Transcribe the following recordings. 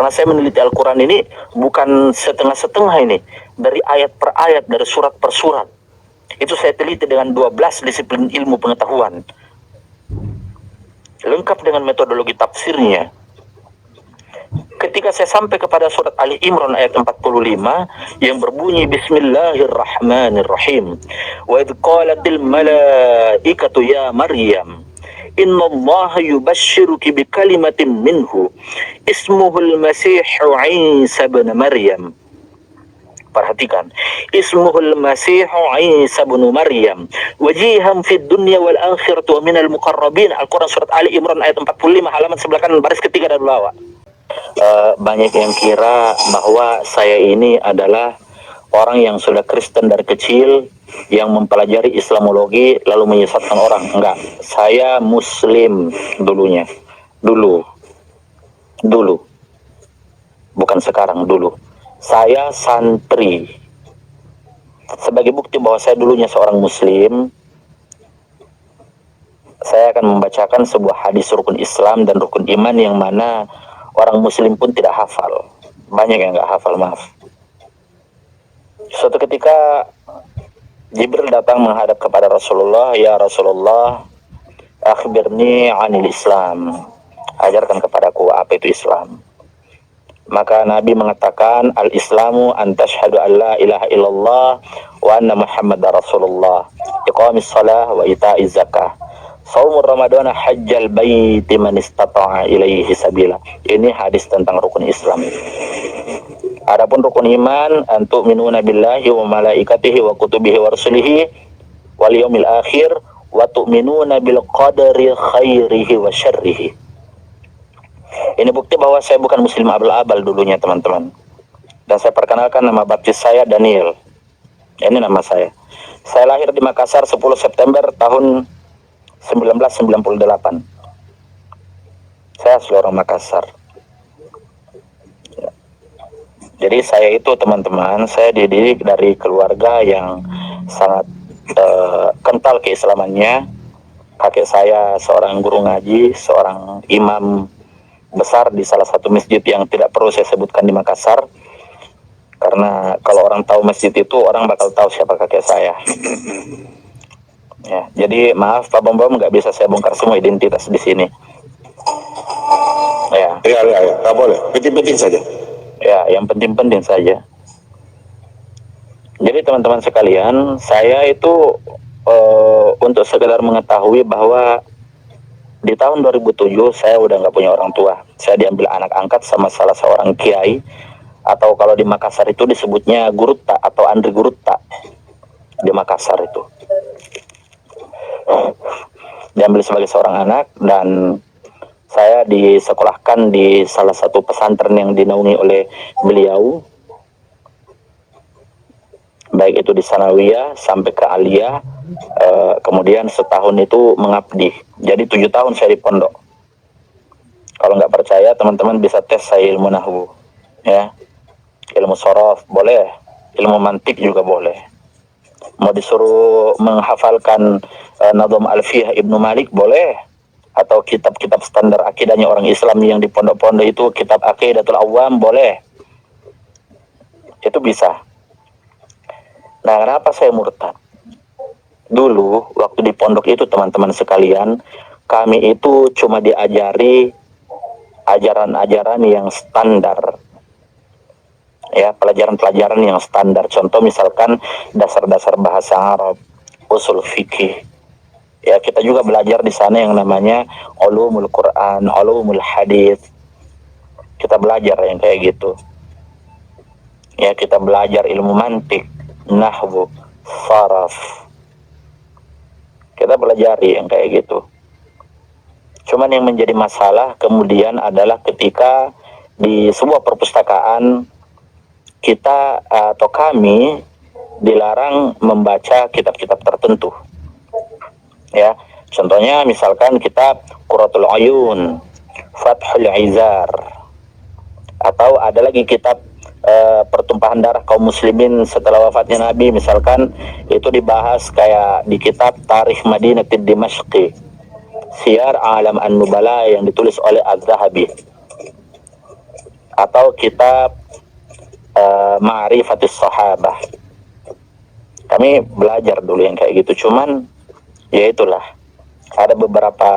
Karena saya meneliti Al-Quran ini bukan setengah-setengah ini, dari ayat per ayat, dari surat per surat. Itu saya teliti dengan 12 disiplin ilmu pengetahuan, lengkap dengan metodologi tafsirnya. Ketika saya sampai kepada surat Ali Imran ayat 45 yang berbunyi Bismillahirrahmanirrahim. Wa idh qalatil malaikatu ya Maryam innallaha yubashshiruki bikalimatin minhu ismuhul masihu Isa bin Maryam. Perhatikan, ismuhul masihu Isa bin Maryam wajihan fid dunya wal akhirati wa minal muqarrabin. Al-Quran surat Ali Imran ayat 45 halaman sebelah kanan baris ketiga dari bawah. Banyak yang kira bahwa saya ini adalah orang yang sudah Kristen dari kecil, yang mempelajari Islamologi lalu menyesatkan orang. Enggak, saya Muslim dulunya. Dulu. Bukan sekarang, dulu. Saya santri. Sebagai bukti bahwa saya dulunya seorang Muslim, saya akan membacakan sebuah hadis rukun Islam dan rukun iman yang mana orang Muslim pun tidak hafal. Banyak yang nggak hafal, maaf. Suatu ketika Jibril datang menghadap kepada Rasulullah, ya Rasulullah, akhbirni anil Islam. Ajarkan kepadaku apa itu Islam. Maka Nabi mengatakan, al-Islamu an tashhadu an la ilaha illallah wa anna Muhammadar Rasulullah, iqamis salah wa ita'iz zakah, saumur ramadana hajjal baiti man istata'a ilaihi sabila. Ini hadis tentang rukun Islam. Adapun rukun iman, antu minuna billahi wa malaikatihi wa kutubihi wa rusulihi wal yaumil akhir wa tu'minuna bil qadari khairihi wa syarrihi. Ini bukti bahwa saya bukan Muslim abal-abal dulunya, teman-teman. Dan saya perkenalkan, nama baptis saya Daniel. Ini nama saya. Saya lahir di Makassar 10 September tahun 1998. Saya asli orang Makassar. Jadi saya itu, teman-teman, saya dididik dari keluarga yang sangat kental keislamannya. Kakek saya seorang guru ngaji, seorang imam besar di salah satu masjid yang tidak perlu saya sebutkan di Makassar. Karena kalau orang tahu masjid itu, orang bakal tahu siapa kakek saya. Ya, jadi maaf Pak Bom, nggak bisa saya bongkar semua identitas di sini. Ya, nggak boleh. Penting-penting saja. Ya, yang penting-penting saja. Jadi teman-teman sekalian, saya itu untuk sekedar mengetahui bahwa di tahun 2007 saya udah nggak punya orang tua. Saya diambil anak angkat sama salah seorang kiai, atau kalau di Makassar itu disebutnya Gurutta atau Andri Gurutta di Makassar itu. Diambil sebagai seorang anak dan saya disekolahkan di salah satu pesantren yang dinaungi oleh beliau, baik itu di Sanawiyah sampai ke Aliyah. Kemudian setahun itu mengabdi. Jadi 7 tahun saya di pondok. Kalau nggak percaya, teman-teman bisa tes saya ilmu nahwu, ya, ilmu sorof boleh, ilmu mantik juga boleh. Mau disuruh menghafalkan Nadham Alfiyah Ibnu Malik boleh, atau kitab-kitab standar akidahnya orang Islam yang di pondok-pondok itu, kitab Aqidatul Awam boleh. Itu bisa. Nah, kenapa saya murtad? Dulu waktu di pondok itu, teman-teman sekalian, kami itu cuma diajari ajaran-ajaran yang standar, ya, pelajaran-pelajaran yang standar. Contoh misalkan dasar-dasar bahasa Arab, usul fikih. Ya, kita juga belajar di sana yang namanya ulumul Quran, ulumul hadis. Kita belajar yang kayak gitu. Ya, kita belajar ilmu mantik, nahwu, saraf. Kita pelajari yang kayak gitu. Cuman yang menjadi masalah kemudian adalah ketika di sebuah perpustakaan kita atau kami dilarang membaca kitab-kitab tertentu. Ya, contohnya misalkan kitab Qurratul Ayun, Fathul Izar, atau ada lagi kitab pertumpahan darah kaum muslimin setelah wafatnya Nabi, misalkan itu dibahas kayak di kitab Tarikh Madinatid Dimashqi, Siyar Alam An-Nubala yang ditulis oleh Az-Zahabi. atau kitab Ma'rifatis Sahabah. Kami belajar dulu yang kayak gitu, cuman ya itulah, ada beberapa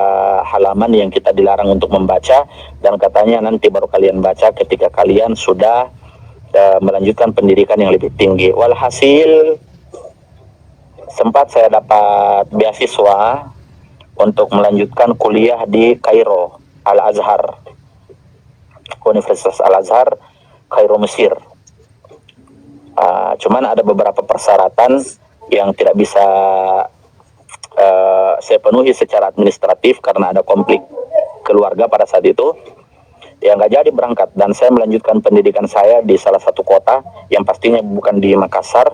halaman yang kita dilarang untuk membaca, dan katanya nanti baru kalian baca ketika kalian sudah melanjutkan pendidikan yang lebih tinggi. Walhasil sempat saya dapat beasiswa untuk melanjutkan kuliah di Kairo, Al-Azhar, Universitas Al-Azhar, Kairo, Mesir. Cuman ada beberapa persyaratan yang tidak bisa saya penuhi secara administratif karena ada konflik keluarga pada saat itu. Ya nggak jadi berangkat, dan saya melanjutkan pendidikan saya di salah satu kota yang pastinya bukan di Makassar,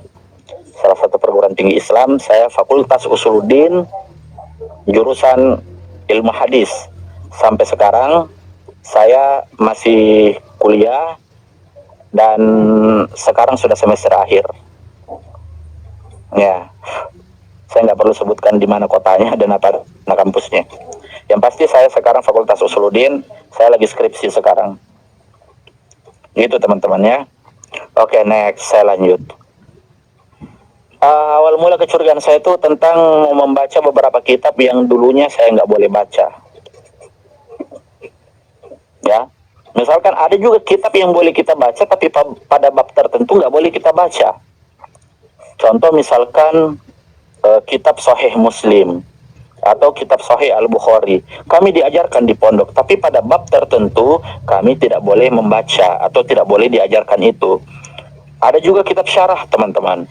salah satu perguruan tinggi Islam. Saya Fakultas Usuluddin, jurusan ilmu hadis. Sampai sekarang saya masih kuliah, dan sekarang sudah semester akhir. Ya, saya nggak perlu sebutkan di mana kotanya dan apa kampusnya. Yang pasti saya sekarang Fakultas Usuluddin, saya lagi skripsi sekarang. Gitu teman-temannya. Oke, next, saya lanjut. Awal mula kecurigaan saya itu tentang membaca beberapa kitab yang dulunya saya nggak boleh baca. Ya, misalkan ada juga kitab yang boleh kita baca, tapi pada bab tertentu nggak boleh kita baca. Contoh misalkan kitab Sahih Muslim atau kitab Sahih Al-Bukhari. Kami diajarkan di pondok, tapi pada bab tertentu kami tidak boleh membaca atau tidak boleh diajarkan itu. Ada juga kitab syarah, teman-teman.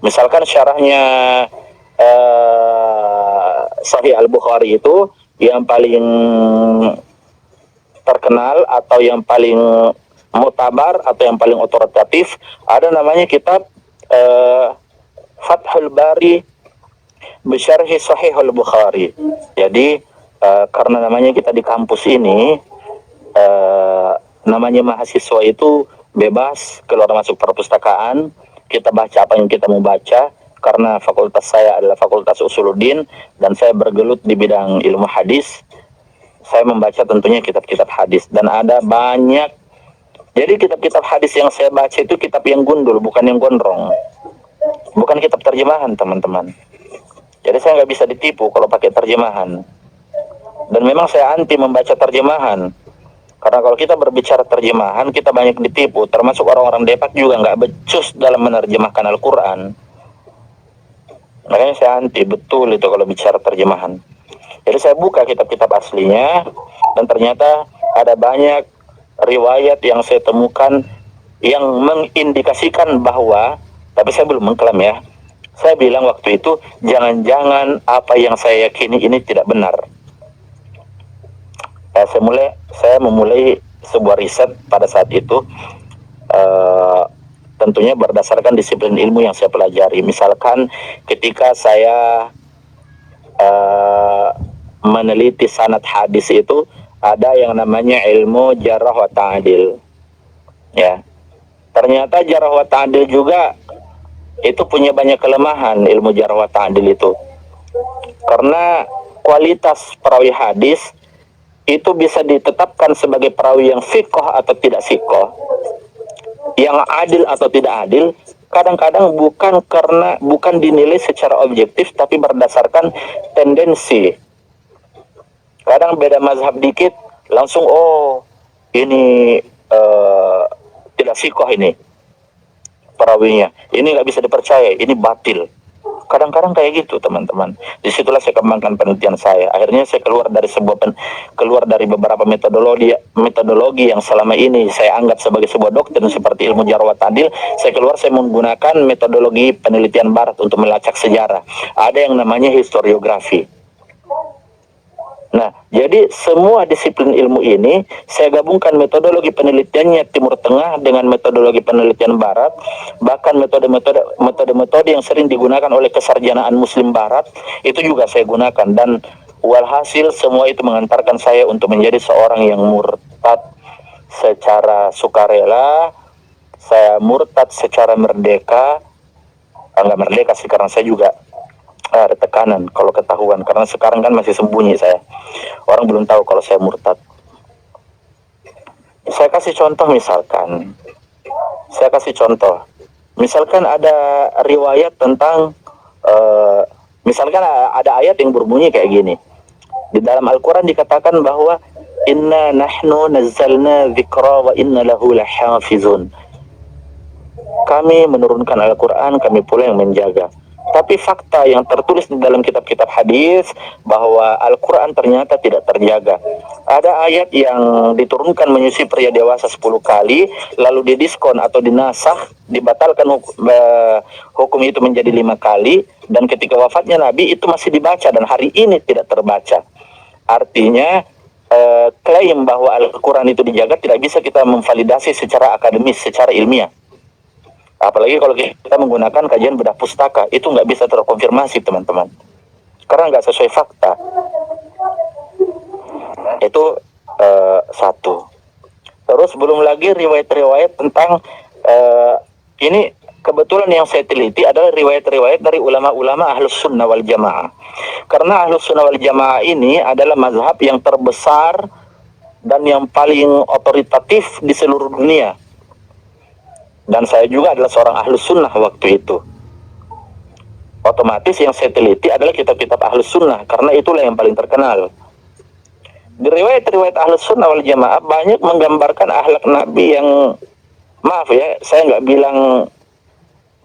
Misalkan syarahnya Sahih Al-Bukhari itu yang paling terkenal atau yang paling mutabar atau yang paling otoritatif, ada namanya kitab Fathul Bari Bisyarhi Sahih Al-Bukhari. Jadi karena namanya kita di kampus ini namanya mahasiswa itu bebas keluar masuk perpustakaan, kita baca apa yang kita mau baca. Karena fakultas saya adalah Fakultas Usuluddin dan saya bergelut di bidang ilmu hadis, saya membaca tentunya kitab-kitab hadis, dan ada banyak. Jadi kitab-kitab hadis yang saya baca itu kitab yang gundul, bukan yang gondrong, bukan kitab terjemahan, teman-teman. Jadi saya nggak bisa ditipu kalau pakai terjemahan. Dan memang saya anti membaca terjemahan. Karena kalau kita berbicara terjemahan, kita banyak ditipu. Termasuk orang-orang Depak juga nggak becus dalam menerjemahkan Al-Quran. Makanya saya anti betul itu kalau bicara terjemahan. Jadi saya buka kitab-kitab aslinya, dan ternyata ada banyak riwayat yang saya temukan yang mengindikasikan bahwa, tapi saya belum mengklaim ya, saya bilang waktu itu, jangan-jangan apa yang saya yakini ini tidak benar. Saya memulai sebuah riset pada saat itu, tentunya berdasarkan disiplin ilmu yang saya pelajari. Misalkan ketika saya meneliti sanad hadis itu, ada yang namanya ilmu jarah wa ta'dil. Ya, ternyata jarah wa ta'dil juga itu punya banyak kelemahan, ilmu jarh wa ta'dil itu. Karena kualitas perawi hadis itu bisa ditetapkan sebagai perawi yang siqah atau tidak siqah, yang adil atau tidak adil, kadang-kadang bukan dinilai secara objektif, tapi berdasarkan tendensi. Kadang beda mazhab dikit, langsung ini tidak siqah ini perawinya, ini nggak bisa dipercaya, ini batil. Kadang-kadang kayak gitu, teman-teman. Disitulah saya kembangkan penelitian saya. Akhirnya saya keluar dari beberapa metodologi yang selama ini saya anggap sebagai sebuah doktrin seperti ilmu jarh wa ta'dil. Saya menggunakan metodologi penelitian barat untuk melacak sejarah. Ada yang namanya historiografi. Nah, jadi semua disiplin ilmu ini saya gabungkan metodologi penelitiannya Timur Tengah dengan metodologi penelitian Barat, bahkan metode-metode yang sering digunakan oleh kesarjanaan Muslim Barat itu juga saya gunakan, dan walhasil semua itu mengantarkan saya untuk menjadi seorang yang murtad secara sukarela. Saya murtad secara merdeka, enggak merdeka sih, karena saya juga ada tekanan kalau ketahuan, karena sekarang kan masih sembunyi saya, orang belum tahu kalau saya murtad. Saya kasih contoh misalkan. Saya kasih contoh. Misalkan ada riwayat tentang misalkan ada ayat yang berbunyi kayak gini. Di dalam Al-Qur'an dikatakan bahwa inna nahnu nazzalna dzikra wa inna lahu lahafizun. Kami menurunkan Al-Qur'an, kami pula yang menjaga. Tapi fakta yang tertulis di dalam kitab-kitab hadis bahwa Al-Quran ternyata tidak terjaga. Ada ayat yang diturunkan menyusui pria dewasa 10 kali, lalu didiskon atau dinasah, dibatalkan hukum itu menjadi 5 kali, dan ketika wafatnya Nabi itu masih dibaca dan hari ini tidak terbaca. Artinya klaim bahwa Al-Quran itu dijaga tidak bisa kita memvalidasi secara akademis, secara ilmiah. Apalagi kalau kita menggunakan kajian bedah pustaka, itu nggak bisa terkonfirmasi teman-teman, karena nggak sesuai fakta. Itu satu. Terus belum lagi riwayat-riwayat tentang ini kebetulan yang saya teliti adalah riwayat-riwayat dari ulama-ulama Ahlus Sunnah wal Jamaah. Karena Ahlus Sunnah wal Jamaah ini adalah mazhab yang terbesar dan yang paling otoritatif di seluruh dunia. Dan saya juga adalah seorang Ahlus Sunnah waktu itu. Otomatis yang saya teliti adalah kitab-kitab Ahlus Sunnah, karena itulah yang paling terkenal. Di riwayat-riwayat Ahlus Sunnah wal Jamaah banyak menggambarkan akhlak Nabi yang, maaf ya, saya nggak bilang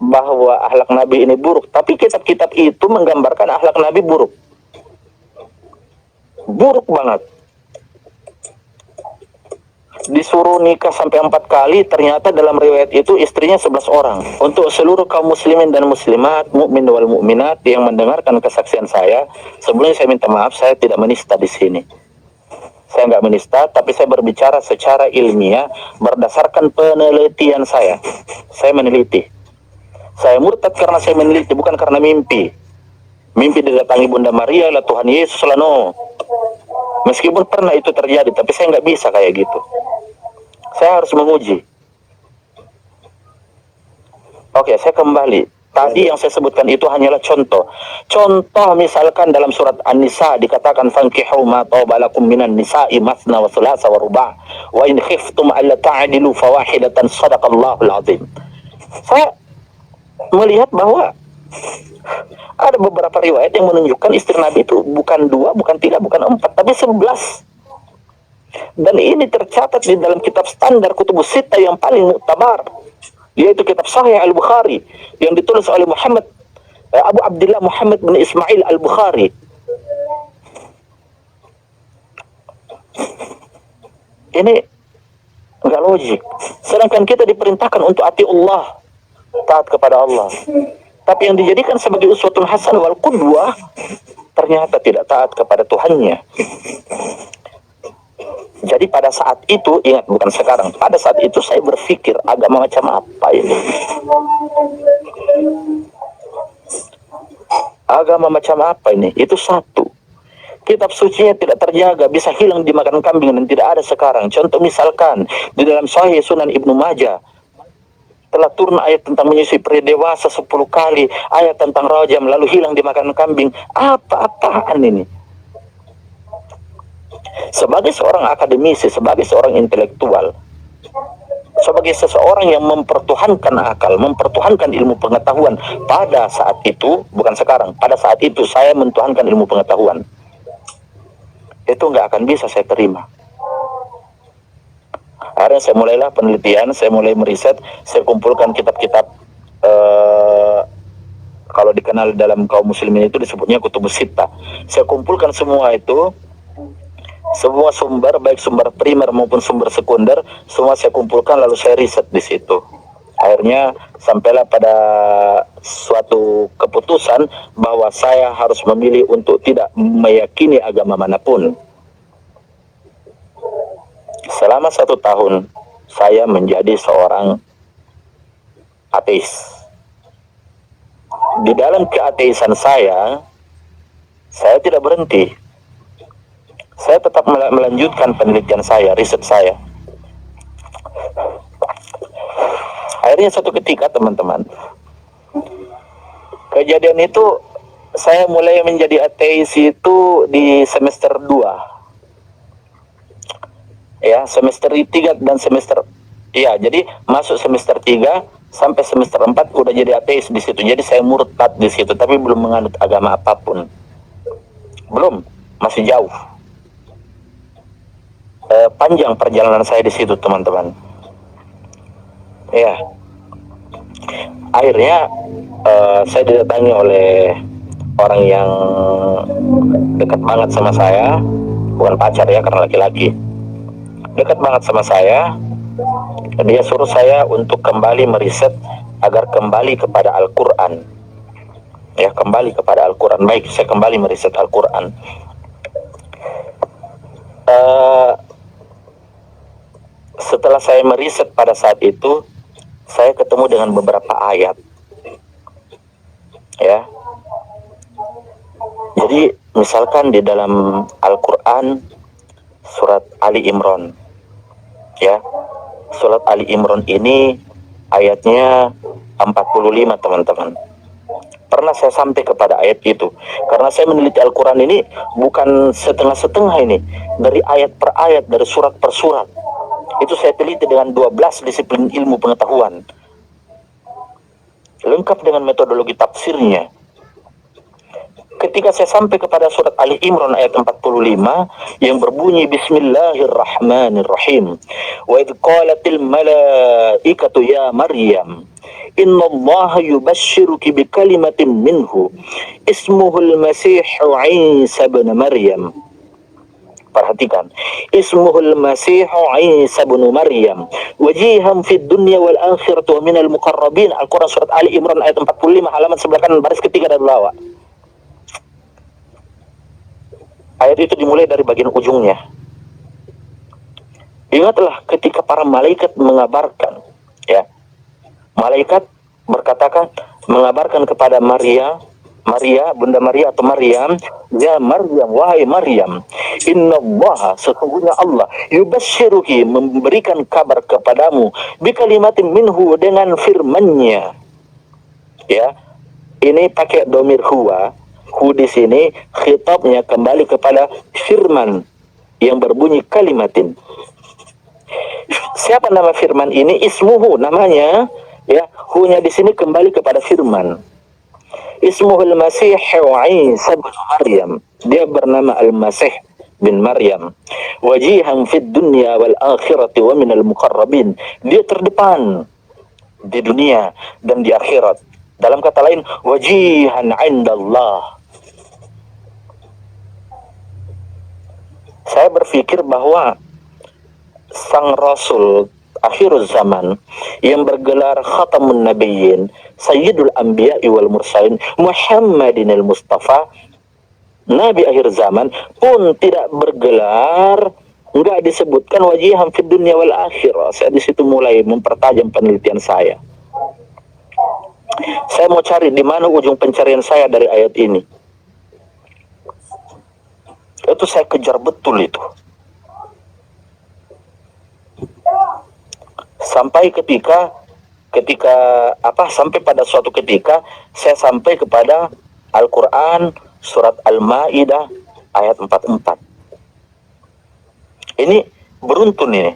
bahwa akhlak Nabi ini buruk, tapi kitab-kitab itu menggambarkan akhlak Nabi buruk. Buruk banget. Disuruh nikah sampai 4 kali, ternyata dalam riwayat itu istrinya 11 orang. Untuk seluruh kaum muslimin dan muslimat, mukmin wal mukminat yang mendengarkan kesaksian saya, sebelumnya saya minta maaf, saya tidak menista di sini. Saya nggak menista, tapi saya berbicara secara ilmiah berdasarkan penelitian saya. Saya meneliti. Saya murtad karena saya meneliti, bukan karena mimpi. Mimpi didatangi Bunda Maria lah Tuhan Yesus lah, no. Meskipun pernah itu terjadi, tapi saya nggak bisa kayak gitu. Saya harus menguji. Oke, saya kembali. Tadi yang saya sebutkan itu hanyalah contoh. Contoh misalkan dalam surat An-Nisa dikatakan fankihu ma taba lakum minan nisa'i mathna wa thulatha wa ruba' wa in khiftum alla ta'dilu fawahidatan sadaqallahul azim. Saya melihat bahwa ada beberapa riwayat yang menunjukkan istri Nabi itu bukan 2, bukan 3, bukan 4, tapi 11. Dan ini tercatat di dalam kitab standar kutubus sittah yang paling muktabar, yaitu kitab Sahih Al-Bukhari yang ditulis oleh Abu Abdullah Muhammad bin Ismail Al-Bukhari. Ini enggak logik. Sedangkan kita diperintahkan untuk ati Allah, taat kepada Allah. Tapi yang dijadikan sebagai uswatun hasan wal qudwah ternyata tidak taat kepada Tuhannya. Jadi pada saat itu, ingat bukan sekarang, pada saat itu saya berpikir agama macam apa ini? Agama macam apa ini? Itu satu. Kitab sucinya tidak terjaga, bisa hilang dimakan kambing dan tidak ada sekarang. Contoh misalkan di dalam Sahih Sunan Ibnu Majah telah turun ayat tentang menyusui pria dewasa 10 kali, ayat tentang rajam lalu hilang dimakan kambing. Apa-apaan ini? Sebagai seorang akademisi, sebagai seorang intelektual, sebagai seseorang yang mempertuhankan akal, mempertuhankan ilmu pengetahuan pada saat itu, bukan sekarang, pada saat itu saya mentuhankan ilmu pengetahuan. Itu nggak akan bisa saya terima. Akhirnya saya mulailah penelitian, saya mulai meriset, saya kumpulkan kitab-kitab, kalau dikenal dalam kaum muslimin itu disebutnya kutubus sittah. Saya kumpulkan semua itu, semua sumber, baik sumber primer maupun sumber sekunder, semua saya kumpulkan lalu saya riset di situ. Akhirnya sampailah pada suatu keputusan bahwa saya harus memilih untuk tidak meyakini agama manapun. Selama 1 tahun saya menjadi seorang ateis. Di dalam keateisan saya tidak berhenti. Saya tetap melanjutkan penelitian saya, riset saya. Akhirnya suatu ketika teman-teman, kejadian itu saya mulai menjadi ateis itu di semester 2. Ya, semester 3 dan semester, iya, jadi masuk semester 3 sampai semester 4 udah jadi ateis di situ. Jadi saya murtad di situ, tapi belum menganut agama apapun. Belum, masih jauh. Panjang perjalanan saya di situ, teman-teman. Ya, akhirnya saya didatangi oleh orang yang dekat banget sama saya, bukan pacar ya, karena laki-laki. Dekat banget sama saya. Dia suruh saya untuk kembali meriset agar kembali kepada Al-Quran. Ya, kembali kepada Al-Quran. Baik, saya kembali meriset Al-Quran. Setelah saya meriset pada saat itu, saya ketemu dengan beberapa ayat. Ya, jadi misalkan di dalam Al-Quran surat Ali Imran, ya, surat Ali Imran ini ayatnya 45, teman-teman. Pernah saya sampai kepada ayat itu karena saya meneliti Al-Quran ini bukan setengah-setengah, ini dari ayat per ayat, dari surat per surat. Itu saya teliti dengan 12 disiplin ilmu pengetahuan, lengkap dengan metodologi tafsirnya. Ketika saya sampai kepada surat Ali Imran ayat 45 yang berbunyi Bismillahirrahmanirrahim. Wa idh qalatil malaikatu ya Maryam innallaha yubashshiruki bikalimatin minhu ismuhul Masihu Isa bin Maryam. Perhatikan, ismuhul Masihu Isa bin Maryam wajihan fid dunya wal akhirati wa minal muqarrabin. Al-Quran surat Ali Imran ayat 45 halaman sebelah kanan baris ketiga dari bawah. Ayat itu dimulai dari bagian ujungnya. Ingatlah ketika para malaikat mengabarkan, ya, malaikat berkatakan, mengabarkan kepada Maria, Bunda Maria atau Maryam, ya Maryam, wahai Maryam, innallaha, sesungguhnya Allah, yubashshiruki, memberikan kabar kepadamu, bikalimatin minhu, dengan firman-Nya. Ya, ini pakai domir huwa. Hu di sini khitabnya kembali kepada firman yang berbunyi kalimatin. Siapa nama firman ini? Ismuhu, namanya, ya. Hu-nya di sini kembali kepada firman. Ismuhul Masih Isa bin Maryam. Dia bernama Al-Masih bin Maryam. Wajihan fid dunya wal akhirati wa minal muqarrabin. Dia terdepan di dunia dan di akhirat. Dalam kata lain, wajihan indallah. Saya berpikir bahwa sang Rasul akhirul zaman yang bergelar Khatamun Nabiyyin, Sayyidul Anbiya'i wal Mursalin, Muhammadinil Mustafa, Nabi akhir zaman pun tidak bergelar, enggak disebutkan wajihan fid dunya wal akhirah. Saya di situ mulai mempertajam penelitian saya. Saya mau cari di mana ujung pencarian saya dari ayat ini. Itu saya kejar betul itu. Sampai sampai pada suatu ketika saya sampai kepada Al-Quran surat Al-Maidah ayat 44. Ini beruntun ini.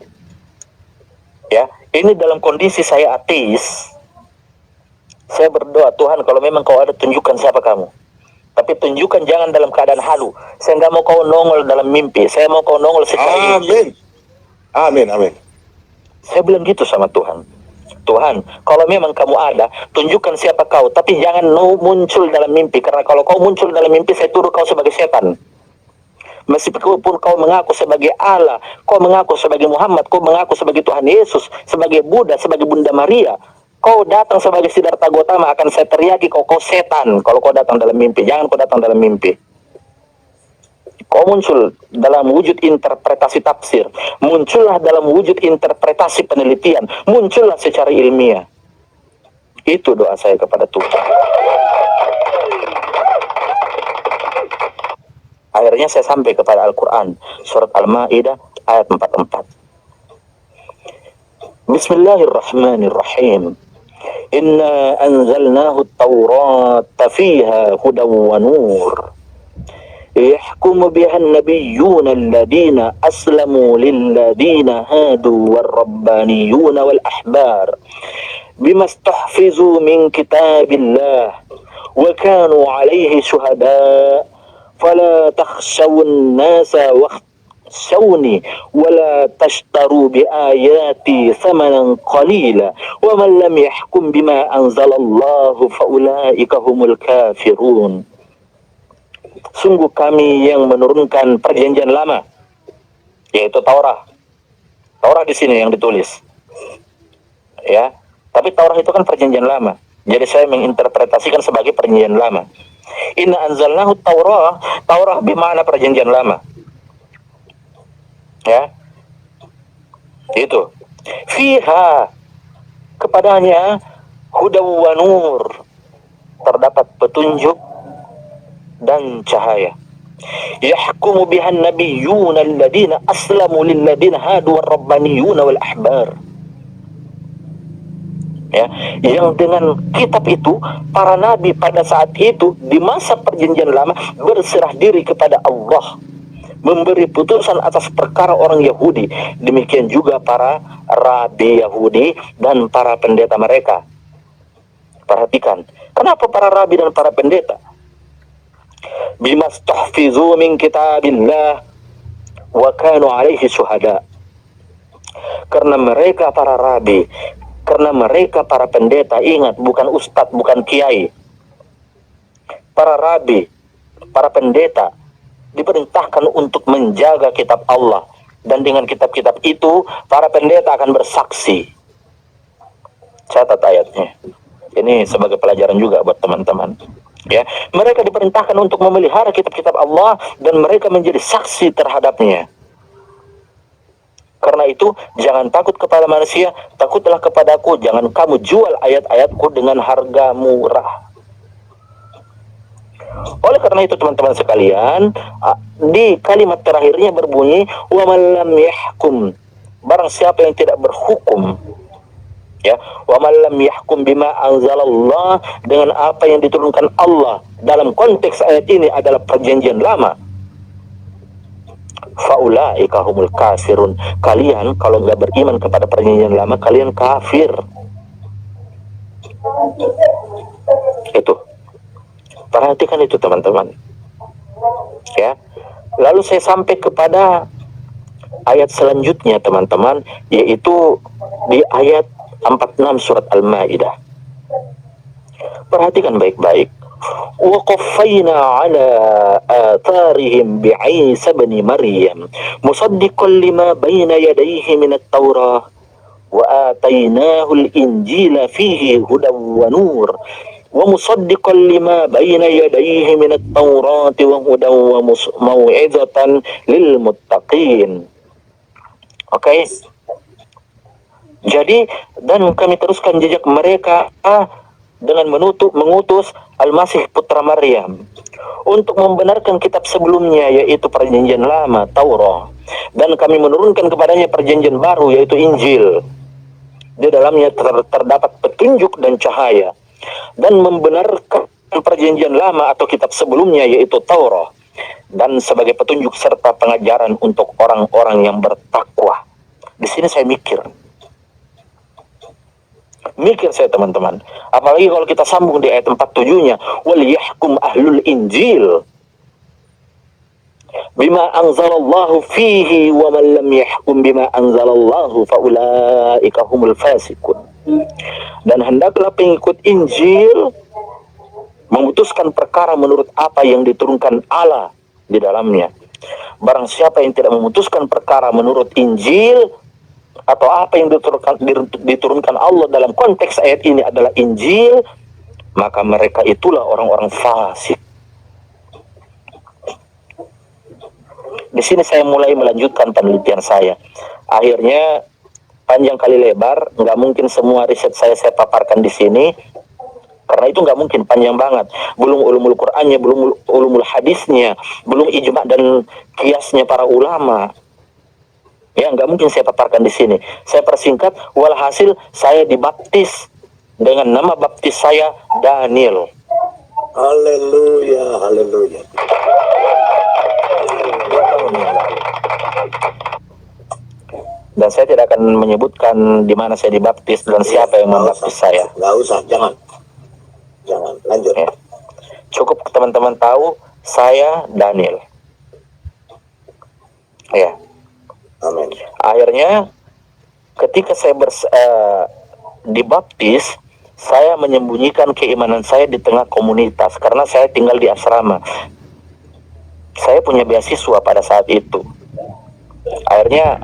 Ya, ini dalam kondisi saya ateis. Saya berdoa, Tuhan, kalau memang kau ada, tunjukkan siapa kamu. Tapi tunjukkan jangan dalam keadaan halu. Saya nggak mau kau nongol dalam mimpi. Saya mau kau nongol secara Amin. Amin, amin. Saya bilang gitu sama Tuhan. Tuhan, kalau memang kamu ada, tunjukkan siapa kau. Tapi jangan muncul dalam mimpi. Karena kalau kau muncul dalam mimpi, saya tuduh kau sebagai setan. Meskipun kau mengaku sebagai Allah, kau mengaku sebagai Muhammad, kau mengaku sebagai Tuhan Yesus, sebagai Buddha, sebagai Bunda Maria, kau datang sebagai Siddhartha Gautama, akan saya teriaki kau setan kalau kau datang dalam mimpi. Jangan kau datang dalam mimpi. Kau muncul dalam wujud interpretasi tafsir, muncullah dalam wujud interpretasi penelitian, muncullah secara ilmiah. Itu doa saya kepada Tuhan. Akhirnya saya sampai kepada Al-Quran surat Al-Maidah ayat 44. Bismillahirrahmanirrahim. Inna anzalnahu at-taurata fiha hudaw wa nur. yahkumu bihan nabiyyuna alladhina aslamu lilladhina hadu warrabbaniyuna wal ahbar bima istahfizu min kitabillah wa kanu alaihi syuhada fala takhshawun nasa wakhshawni wala tashtaru bi ayati thamanan qalila wa man lam yahkum bima anzalallahu faulaika humul kafirun. Sungguh kami yang menurunkan perjanjian lama, yaitu Taurat. Taurat di sini yang ditulis, ya. Tapi Taurat itu kan perjanjian lama. Jadi saya menginterpretasikan sebagai perjanjian lama. Inna anzalnahu Taurat, Taurat bermakna perjanjian lama. Ya. Itu. Fiha, kepadanya hudaw wa nur, terdapat petunjuk dan cahaya. Yahkumu bihan nabiyyuna alladhina aslamu lilladhina hadu warrabbaniyuna wal ahbar. Ya, yang dengan kitab itu para nabi pada saat itu di masa perjanjian lama berserah diri kepada Allah, memberi putusan atas perkara orang Yahudi, demikian juga para rabi Yahudi dan para pendeta mereka. Perhatikan, kenapa para rabi dan para pendeta? Bimastahfizu min kitabillah wa kanu alaihi syuhada. Karena mereka para rabi, karena mereka para pendeta, ingat bukan ustadz, bukan kiai. Para rabi, para pendeta diperintahkan untuk menjaga kitab Allah, dan dengan kitab-kitab itu para pendeta akan bersaksi. Catat ayatnya. Ini sebagai pelajaran juga buat teman-teman. Ya, mereka diperintahkan untuk memelihara kitab-kitab Allah dan mereka menjadi saksi terhadapnya. Karena itu, jangan takut kepada manusia, takutlah kepadaku. Jangan kamu jual ayat-ayatku dengan harga murah. Oleh karena itu teman-teman sekalian, di kalimat terakhirnya berbunyi, wa man lam yahkum, barang siapa yang tidak berhukum, ya, wa man lam yahkum bima anzalallah, dengan apa yang diturunkan Allah. Dalam konteks ayat ini adalah perjanjian lama. Faulaika humul kafirun, kalian kalau nggak beriman kepada perjanjian lama, kalian kafir. Itu, perhatikan itu teman-teman, ya. Lalu saya sampai kepada ayat selanjutnya teman-teman, yaitu di ayat 46 surat Al-Maidah. Perhatikan baik-baik. Wa qaffayna ala atharihim bi'isa ibn Maryam musaddiqan lima bayna yadayhi min at-Taurah wa atainahu al-Injila fihi hudaw wa nur wa musaddiqan lima bayna yadayhi min at-Taurati wa hudaw wa mau'izatan lil muttaqin. Oke. Jadi, dan kami teruskan jejak mereka dengan mengutus Al-Masih putra Maryam untuk membenarkan kitab sebelumnya, yaitu perjanjian lama, Taurat, dan kami menurunkan kepadanya perjanjian baru, yaitu Injil. Di dalamnya terdapat petunjuk dan cahaya, dan membenarkan perjanjian lama atau kitab sebelumnya, yaitu Taurat, dan sebagai petunjuk serta pengajaran untuk orang-orang yang bertakwa. Di sini saya mikir saya teman-teman, apalagi kalau kita sambung di ayat 47-nya, wal yahkum ahlul injil bima anzalallahu fihi wa man lam yahkum bima anzalallahu faulaika humul fasikun. Dan hendaklah pengikut Injil memutuskan perkara menurut apa yang diturunkan Allah di dalamnya. Barang siapa yang tidak memutuskan perkara menurut Injil atau apa yang diturunkan Allah dalam konteks ayat ini adalah Injil, maka mereka itulah orang-orang fasik. Di sini saya mulai melanjutkan penelitian saya. Akhirnya panjang kali lebar, nggak mungkin semua riset saya paparkan di sini, karena itu nggak mungkin, panjang banget. Belum ulumul Qur'annya, belum ulumul hadisnya, belum ijma dan kiasnya para ulama. Ya, nggak mungkin saya paparkan di sini. Saya persingkat, walhasil saya dibaptis dengan nama baptis saya Daniel. Haleluya, haleluya. tahun yang lalu. Dan saya tidak akan menyebutkan di mana saya dibaptis dan siapa yang membaptis saya. Nggak usah, jangan. Lanjut. Ya. Cukup teman-teman tahu saya Daniel. Ya. Amin. Akhirnya ketika saya dibaptis, saya menyembunyikan keimanan saya di tengah komunitas karena saya tinggal di asrama. Saya punya beasiswa pada saat itu. Akhirnya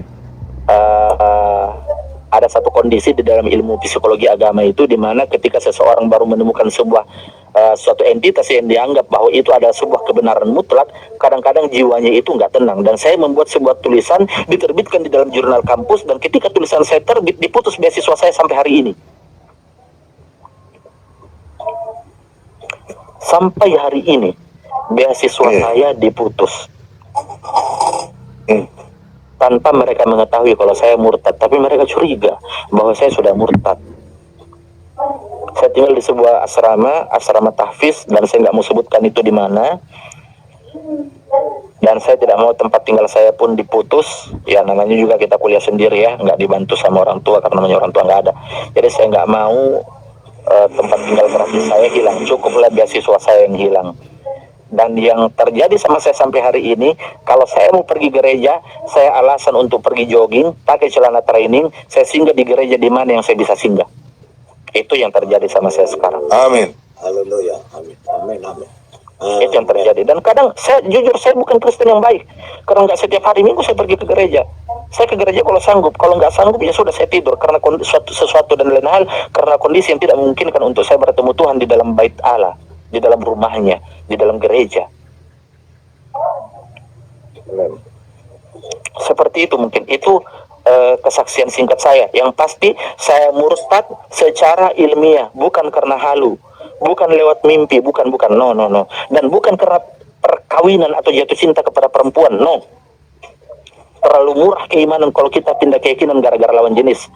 ada satu kondisi di dalam ilmu psikologi agama itu di mana ketika seseorang baru menemukan sebuah suatu entitas yang dianggap bahwa itu adalah sebuah kebenaran mutlak, kadang-kadang jiwanya itu nggak tenang. Dan saya membuat sebuah tulisan, diterbitkan di dalam jurnal kampus, dan ketika tulisan saya terbit, diputus beasiswa saya sampai hari ini. Sampai hari ini beasiswa saya diputus. Tanpa mereka mengetahui kalau saya murtad, tapi mereka curiga bahwa saya sudah murtad. Saya tinggal di sebuah asrama tahfiz, dan saya nggak mau sebutkan itu di mana. Dan saya tidak mau tempat tinggal saya pun diputus. Ya namanya juga kita kuliah sendiri ya, nggak dibantu sama orang tua karena namanya orang tua nggak ada. Jadi saya nggak mau tempat tinggal gratis saya hilang. Cukuplah beasiswa saya yang hilang. Dan yang terjadi sama saya sampai hari ini, kalau saya mau pergi gereja, saya alasan untuk pergi jogging, pakai celana training, saya singgah di gereja di mana yang saya bisa singgah. Itu yang terjadi sama saya sekarang. Amin. Haleluya. Amin. Amin. Amin. Itu yang terjadi. Dan kadang saya jujur, saya bukan Kristen yang baik. Karena nggak setiap hari Minggu saya pergi ke gereja. Saya ke gereja kalau sanggup. Kalau nggak sanggup ya sudah saya tidur karena sesuatu dan lain hal, karena kondisi yang tidak memungkinkan untuk saya bertemu Tuhan di dalam bait Allah, di dalam rumahnya, di dalam gereja. Seperti itu mungkin. Itu kesaksian singkat saya. Yang pasti saya murtad secara ilmiah, bukan karena halu, bukan lewat mimpi, bukan, no. Dan bukan karena perkawinan atau jatuh cinta kepada perempuan, no. Terlalu murah keimanan kalau kita pindah keyakinan gara-gara lawan jenis.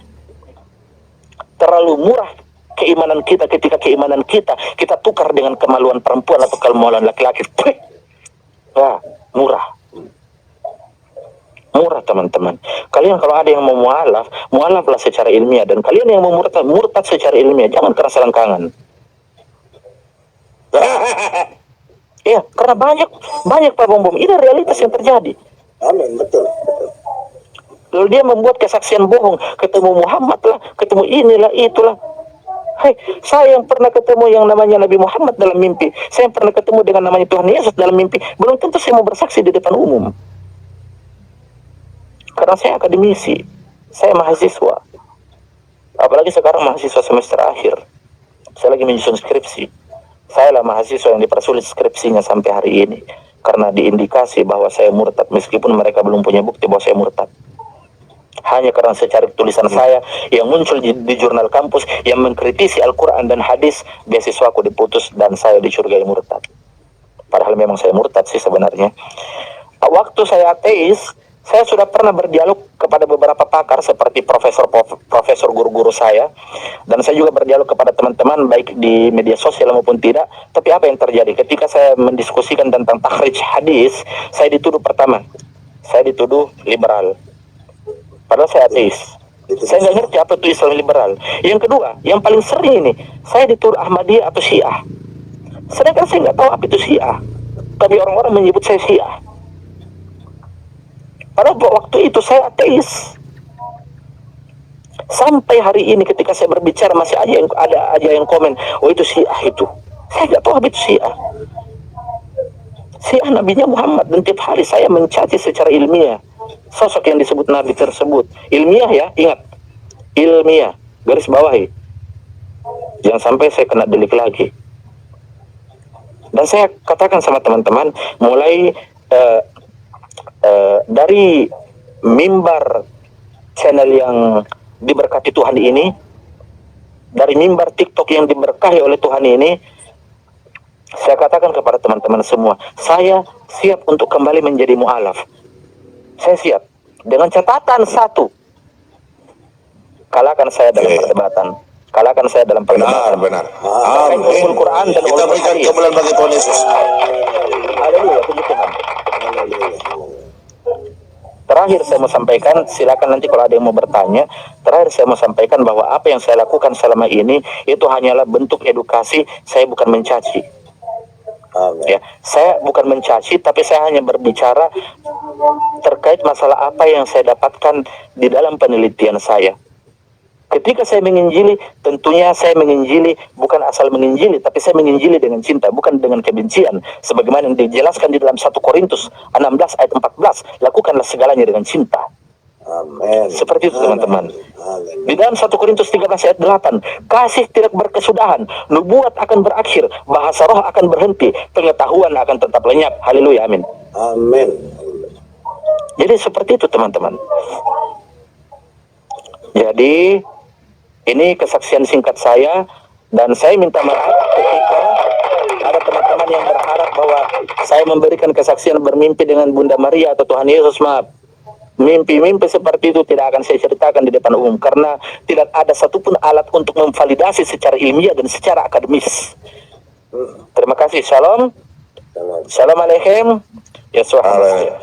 Terlalu murah keimanan kita ketika keimanan kita tukar dengan kemaluan perempuan atau kemaluan laki-laki. Wah, murah teman-teman. Kalian kalau ada yang mau mualaflah secara ilmiah, dan kalian yang mau murtad secara ilmiah, jangan karena selangkangan. Ya, karena banyak Pak Bom. Ini realitas yang terjadi. Amin, betul. Lalu dia membuat kesaksian bohong, ketemu Muhammad lah, ketemu inilah, itulah. Hai, saya yang pernah ketemu yang namanya Nabi Muhammad dalam mimpi, saya yang pernah ketemu dengan namanya Tuhan Yesus dalam mimpi, belum tentu saya mau bersaksi di depan umum. Karena saya akademisi, saya mahasiswa. Apalagi sekarang mahasiswa semester akhir. Saya lagi menyusun skripsi. Saya lah mahasiswa yang dipersulit skripsinya sampai hari ini. Karena diindikasi bahwa saya murtad, meskipun mereka belum punya bukti bahwa saya murtad. Hanya karena saya cari tulisan saya yang muncul di jurnal kampus yang mengkritisi Al-Quran dan hadis, beasiswaku diputus dan saya dicurigai murtad. Padahal memang saya murtad sih sebenarnya. Waktu saya ateis, saya sudah pernah berdialog kepada beberapa pakar seperti profesor guru-guru saya, dan saya juga berdialog kepada teman-teman baik di media sosial maupun tidak. Tapi apa yang terjadi ketika saya mendiskusikan tentang takhrij hadis, saya dituduh liberal. Padahal saya ateis. Saya nggak ngerti apa itu Islam liberal. Yang kedua, yang paling sering ini, saya dituduh Ahmadiyah atau Syiah. Sedangkan saya nggak tahu apa itu Syiah, tapi orang-orang menyebut saya Syiah. Padahal waktu itu saya ateis. Sampai hari ini ketika saya berbicara masih ada aja yang komen, oh itu Syiah itu. Saya nggak tahu apa itu Syiah. Syiah nabinya Muhammad, dan tiap hari saya mencaci secara ilmiah sosok yang disebut nabi tersebut. Ilmiah ya, ingat. Ilmiah, garis bawahi. Jangan sampai saya kena delik lagi. Dan saya katakan sama teman-teman, mulai dari mimbar channel yang diberkati Tuhan ini, dari mimbar TikTok yang diberkahi oleh Tuhan ini, saya katakan kepada teman-teman semua, saya siap untuk kembali menjadi mu'alaf. Saya siap. Dengan catatan satu, kalahkan saya dalam perdebatan. Kalahkan saya dalam perdebatan. Benar. Amin. Quran dan kita berikan kemuliaan bagi Tuhan Yesus. Haleluya, puji Tuhan. terakhir saya mau sampaikan, silakan nanti kalau ada yang mau bertanya. Terakhir saya mau sampaikan bahwa apa yang saya lakukan selama ini itu hanyalah bentuk edukasi. Saya bukan mencaci. Amin. Ya, saya bukan mencaci, tapi saya hanya berbicara terkait masalah apa yang saya dapatkan di dalam penelitian saya. Ketika saya menginjili, tentunya saya menginjili bukan asal menginjili, tapi saya menginjili dengan cinta, bukan dengan kebencian. Sebagaimana yang dijelaskan di dalam 1 Korintus 16 ayat 14, lakukanlah segalanya dengan cinta. Amin. Seperti itu teman-teman. Amin. Di dalam 1 Korintus 13 ayat 8, kasih tidak berkesudahan, nubuat akan berakhir, bahasa roh akan berhenti, pengetahuan akan tetap lenyap. Haleluya, amin. Amin. Jadi seperti itu teman-teman. Jadi ini kesaksian singkat saya, dan saya minta maaf ketika ada teman-teman yang berharap bahwa saya memberikan kesaksian bermimpi dengan Bunda Maria atau Tuhan Yesus. Maaf, mimpi-mimpi seperti itu tidak akan saya ceritakan di depan umum, karena tidak ada satupun alat untuk memvalidasi secara ilmiah dan secara akademis. Terima kasih. Shalom. Shalom. Assalamualaikum. Yesus. Amin.